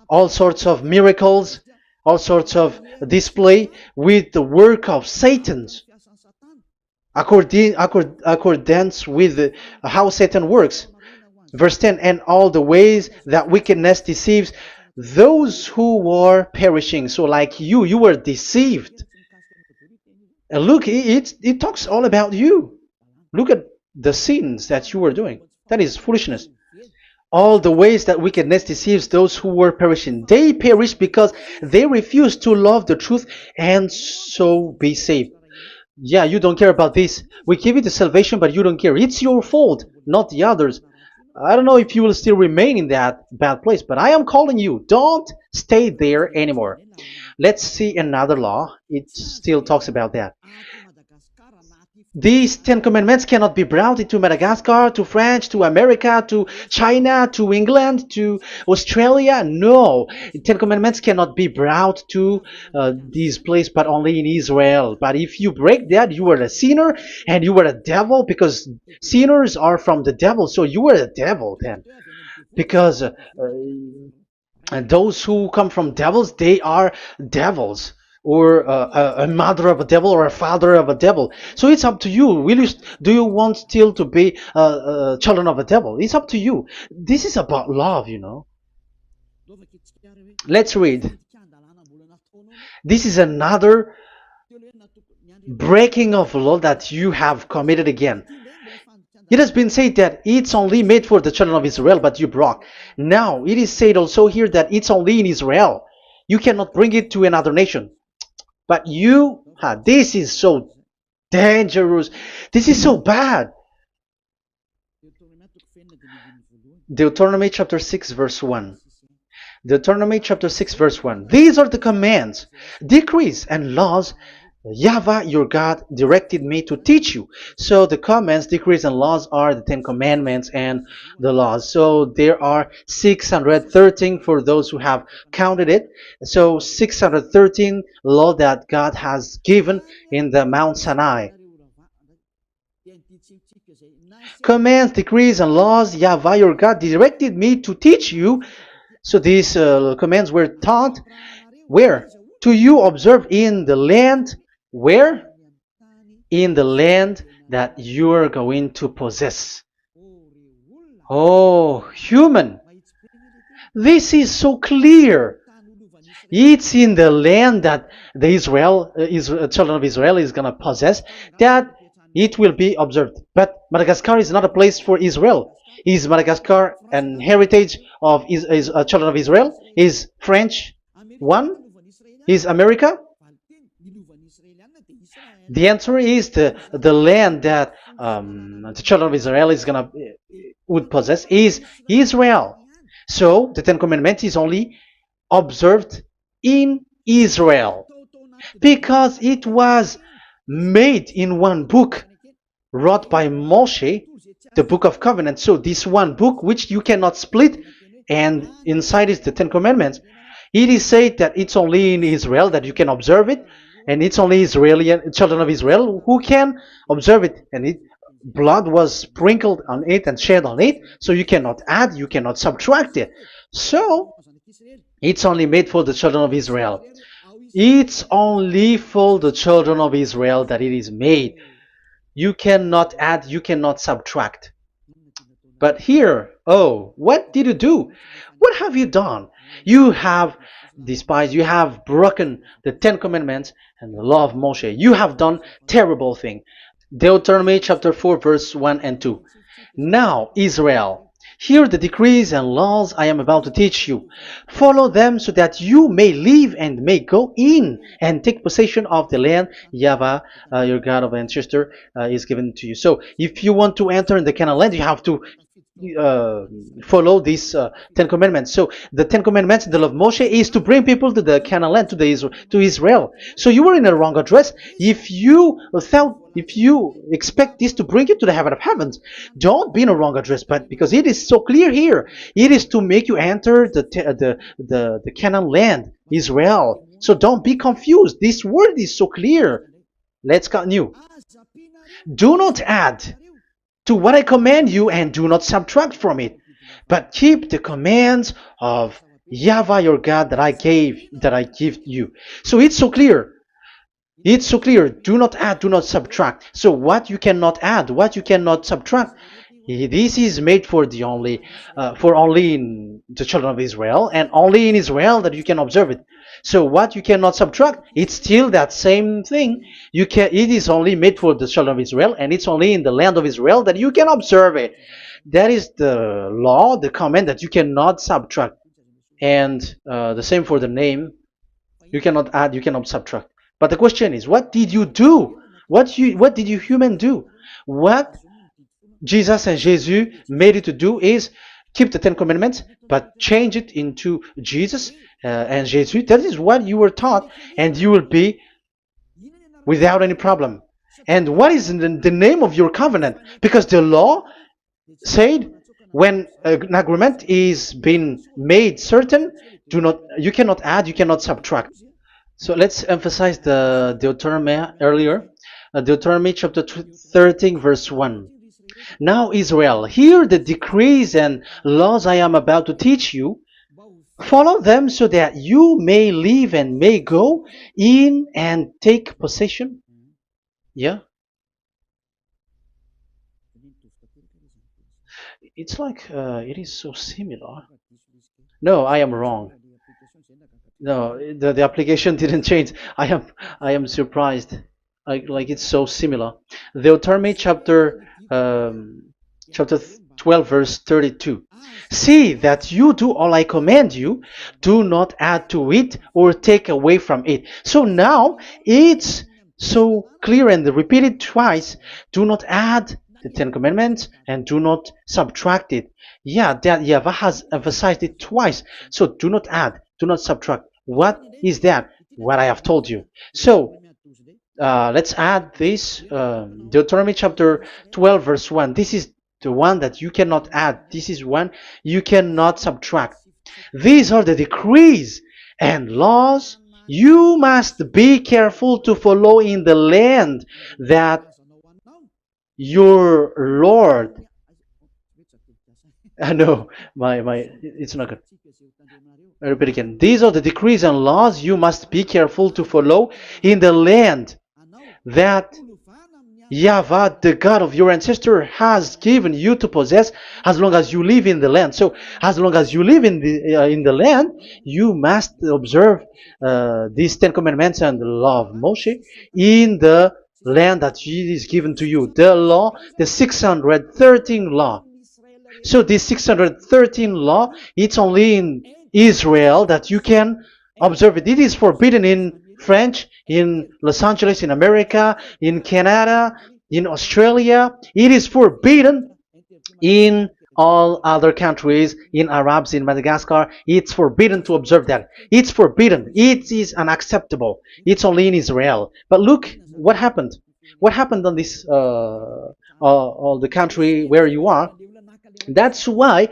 all sorts of miracles, all sorts of display with the work of Satan's accordance with how Satan works. Verse 10, and all the ways that wickedness deceives those who were perishing. So like you were deceived. And look, it talks all about you. Look at the sins that you were doing. That is foolishness. All the ways that wickedness deceives those who were perishing. They perish because they refuse to love the truth and so be saved. Yeah, you don't care about this. We give you the salvation, but you don't care. It's your fault, not the others. I don't know if you will still remain in that bad place, but I am calling you. Don't stay there anymore. Let's see another law. It still talks about that. These Ten Commandments cannot be brought into Madagascar, to France, to America, to China, to England, to Australia. No, Ten Commandments cannot be brought to these places, but only in Israel. But if you break that, you are a sinner and you are a devil, because sinners are from the devil. So you are a devil then, because and those who come from devils, they are devils, or a mother of a devil, or a father of a devil. So it's up to you. Do you want still to be children of a devil? It's up to you. This is about love, you know. Let's read. This is another breaking of law that you have committed again. It has been said that it's only made for the children of Israel, but you broke. Now, it is said also here that it's only in Israel. You cannot bring it to another nation. But this is so dangerous. This is so bad. Deuteronomy chapter 6 verse 1. Deuteronomy chapter 6 verse 1. These are the commands, decrees, and laws YAHVAH your God directed me to teach you. So the commands, decrees, and laws are the Ten Commandments and the laws. So there are 613 for those who have counted it. So 613 law that God has given in the Mount Sinai. Commands, decrees, and laws YAHVAH your God directed me to teach you. So these commands were taught where? To you observe in the land. Where? In the land that you are going to possess. Oh, human. This is so clear. It's in the land that the children of Israel is going to possess, that it will be observed. But Madagascar is not a place for Israel. Is Madagascar an heritage of children of Israel? Is French one? Is America? The answer is the land that the children of Israel would possess is Israel. So the Ten Commandments is only observed in Israel, because it was made in one book wrote by Moshe, the Book of Covenant. So this one book, which you cannot split, and inside is the Ten Commandments. It is said that it's only in Israel that you can observe it, and it's only children of Israel who can observe it. And blood was sprinkled on it and shed on it, so you cannot add, you cannot subtract it. So it's only made for the children of Israel. It's only for the children of Israel that it is made. You cannot add, you cannot subtract. But here, what did you do? What have you done? You have despised, you have broken the Ten Commandments and the law of Moshe. You have done terrible thing. Deuteronomy chapter 4 verse 1 and 2. Now, Israel, hear the decrees and laws I am about to teach you. Follow them so that you may live and may go in and take possession of the land YAHVAH, your God of ancestor, is given to you. So if you want to enter in the Canaan land, you have to follow these Ten Commandments. So the Ten Commandments, the law of Moshe, is to bring people to the Canaan land, to Israel. So you were in the wrong address. If you thought if you expect this to bring you to the heaven of heavens, don't be in a wrong address. But because it is so clear here, it is to make you enter the Canaan land, Israel. So don't be confused. This word is so clear. Let's continue. Do not add to what I command you, and do not subtract from it, but keep the commands of YAHVAH your God that I give you. So it's so clear. It's so clear. Do not add, do not subtract. So what you cannot add, what you cannot subtract, this is made for only in the children of Israel, and only in Israel that you can observe it. So what you cannot subtract, it's still that same thing. It is only made for the children of Israel, and it's only in the land of Israel that you can observe it. That is the law, the command that you cannot subtract. And the same for the name. You cannot add, you cannot subtract. But the question is, what did you do? What did you human do? What Jesus and Jesus made you to do is keep the Ten Commandments, but change it into Jesus and Jesus. That is what you were taught, and you will be without any problem. And what is the name of your covenant? Because the law said when an agreement is being made certain, you cannot add, you cannot subtract. So let's emphasize the Deuteronomy earlier. Deuteronomy chapter 13 verse 1. Now Israel, hear the decrees and laws I am about to teach you. Follow them so that you may live and may go in and take possession. Yeah. It's like it is so similar. No, I am wrong. No, the application didn't change. I am surprised. Like it's so similar. Deuteronomy chapter 12 verse 32. See that you do all I command you, do not add to it or take away from it. So now it's so clear and repeated twice. Do not add the Ten Commandments and do not subtract it. Yeah, that YAHVAH has emphasized it twice. So do not add, do not subtract. What is that? What I have told you. So let's add this. Deuteronomy chapter 12 verse 1. This is the one that you cannot add. This is one you cannot subtract. These are the decrees and laws you must be careful to follow in the land that your Lord. No, it's not good. I repeat again. These are the decrees and laws you must be careful to follow in the land that YAHVAH, the God of your ancestor, has given you to possess, as long as you live in the land. So, as long as you live in the land, you must observe these Ten Commandments and the law of Moshe in the land that is given to you. The law, the 613 law. So this 613 law, it's only in Israel that you can observe it. It is forbidden in French, in Los Angeles, in America, in Canada, in Australia. It is forbidden in all other countries, in Arabs, in Madagascar. It's forbidden to observe that. It's forbidden. It is unacceptable. It's only in Israel. But look what happened. What happened on this, all the country where you are. That's why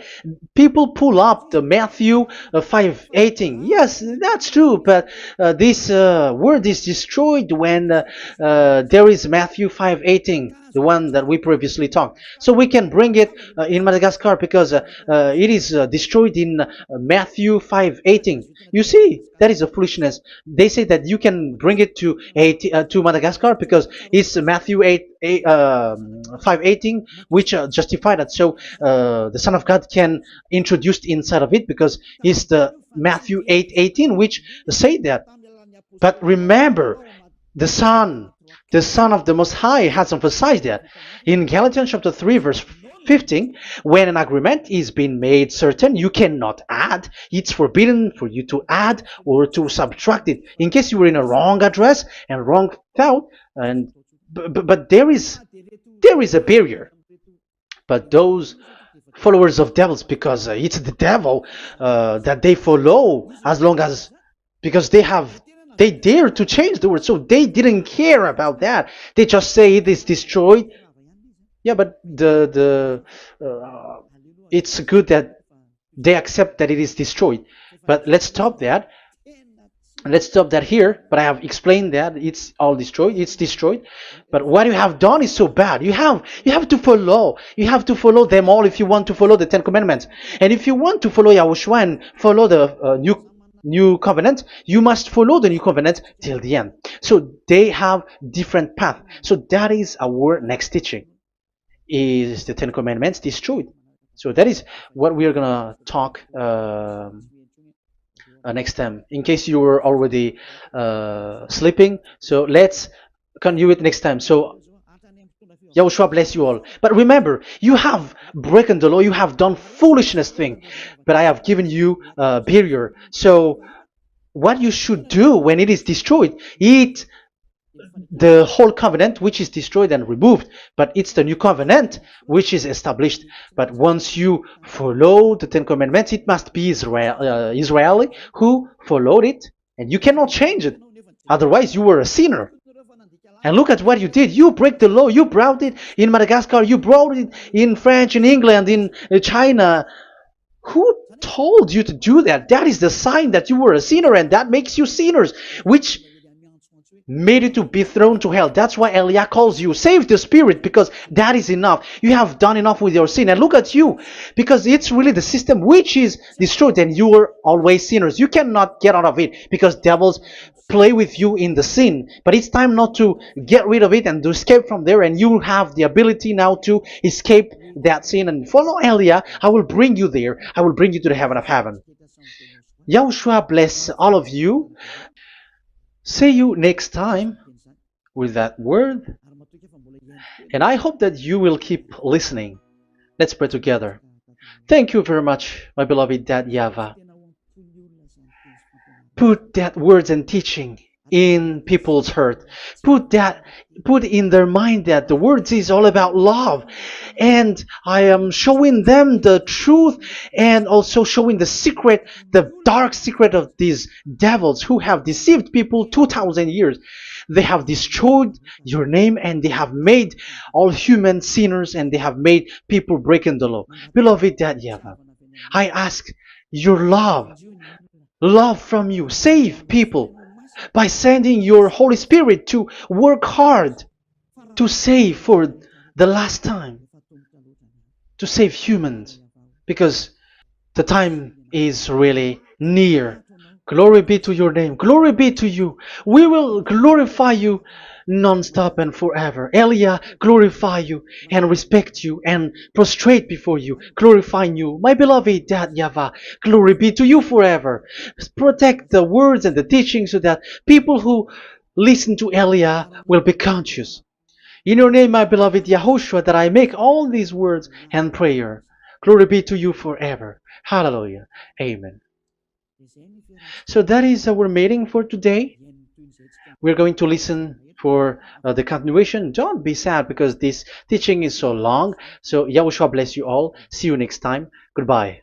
people pull up the Matthew 5:18. Yes, that's true, but this word is destroyed when there is Matthew 5:18, the one that we previously talked. So we can bring it in Madagascar because it is destroyed in Matthew 5:18. You see, that is a foolishness. They say that you can bring it to Madagascar because it's Matthew 5:18, which justify that. So the Son of God can introduce inside of it because it's the Matthew 8:18 which say that. But remember, the Son of the Most High has emphasized that in Galatians chapter 3 verse 15, when an agreement is being made certain, you cannot add. It's forbidden for you to add or to subtract it. In case you were in a wrong address and wrong thought, but there is a barrier. But those followers of devils, because it's the devil that they follow, as long as because they have They dare to change the word, so they didn't care about that. They just say it is destroyed. Yeah, but it's good that they accept that it is destroyed. But let's stop that. Let's stop that here. But I have explained that it's all destroyed. It's destroyed. But what you have done is so bad. You have to follow. You have to follow them all if you want to follow the Ten Commandments. And if you want to follow Yahushua and follow the new covenant, you must follow the new covenant till the end. So they have different path. So that is our next teaching. Is the Ten Commandments destroyed? So that is what we are gonna talk next time. In case you were already sleeping, so let's continue it next time. So Yahushua bless you all. But remember, you have broken the law, you have done foolishness thing, but I have given you a barrier. So what you should do when it is destroyed, it the whole covenant which is destroyed and removed, but it's the new covenant which is established. But once you follow the Ten Commandments, it must be Israeli who followed it, and you cannot change it. Otherwise, you were a sinner. And look at what you did. You break the law. You brought it in Madagascar. You brought it in France, in England, in China. Who told you to do that? That is the sign that you were a sinner, and that makes you sinners, which made you to be thrown to hell. That's why Elia calls you. Save the spirit, because that is enough. You have done enough with your sin. And look at you, because it's really the system which is destroyed, and you are always sinners. You cannot get out of it, because devils play with you in the sin. But it's time not to get rid of it and to escape from there, and you have the ability now to escape that sin and follow Elia. I will bring you there. I will bring you to the heaven of heaven. Yahushua bless all of you. See you next time with that word. And I hope that you will keep listening. Let's pray together. Thank you very much, my beloved Dad YAHVAH. Put that words and teaching in people's heart. Put in their mind that the words is all about love. And I am showing them the truth, and also showing the secret, the dark secret of these devils who have deceived people 2,000 years. They have destroyed your name, and they have made all human sinners, and they have made people breaking the law. Beloved Dad YAHVAH, I ask your love from you. Save people by sending your Holy Spirit to work hard to save for the last time, to save humans, because the time is really near. Glory be to your name. Glory be to you. We will glorify you non-stop and forever. Elia, glorify you and respect you and prostrate before you, glorifying you. My beloved Dad YAHVAH, glory be to you forever. Protect the words and the teaching so that people who listen to Elia will be conscious. In your name, my beloved YAHOSHUAH, that I make all these words and prayer. Glory be to you forever. Hallelujah. Amen. So that is our meeting for today. We're going to listen for the continuation. Don't be sad because this teaching is so long. So Yahushua bless you all. See you next time. Goodbye.